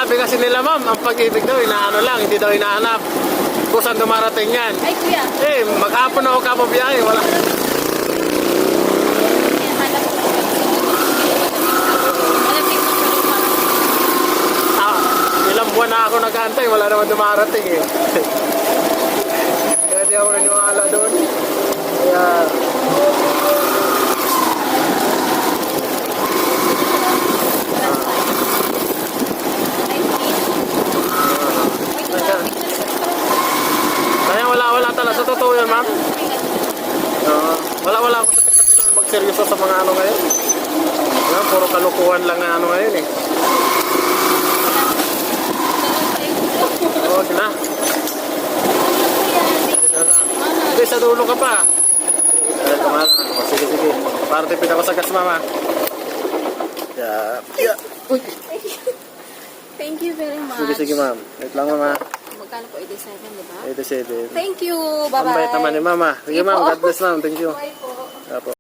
Sabi kasi nila ma'am, ang pag-ibig daw, inaano lang, hindi daw inahanap. Kung saan dumarating yan. Ay, kuya. Eh, maghapon ako kapabiyahe, wala. Hanap ko kasi. Malapit na siya lumang. Ilang buwan na ako nag-aantay, wala naman dumarating eh. Kaya di ako naniwala doon. Kaya... Kaya wala talaga. Sa totoo yun, ma'am? Wala ako sa tikatilan magseryoso sa mga ano ngayon. Puro kalukuhan lang na ano ngayon eh. Oo, na. Hindi, sa dulo ka pa. Sige. Parte pinakasagas, mama. Yeah. Uy. Thank you very much. Sige, ma'am. Wait lang, mama. Magkano po? 87, di ba? 87. Thank you. Bye-bye. Ang bait naman ni mama. Sige, ma'am. God bless, ma'am. Thank you. Bye po. Apo.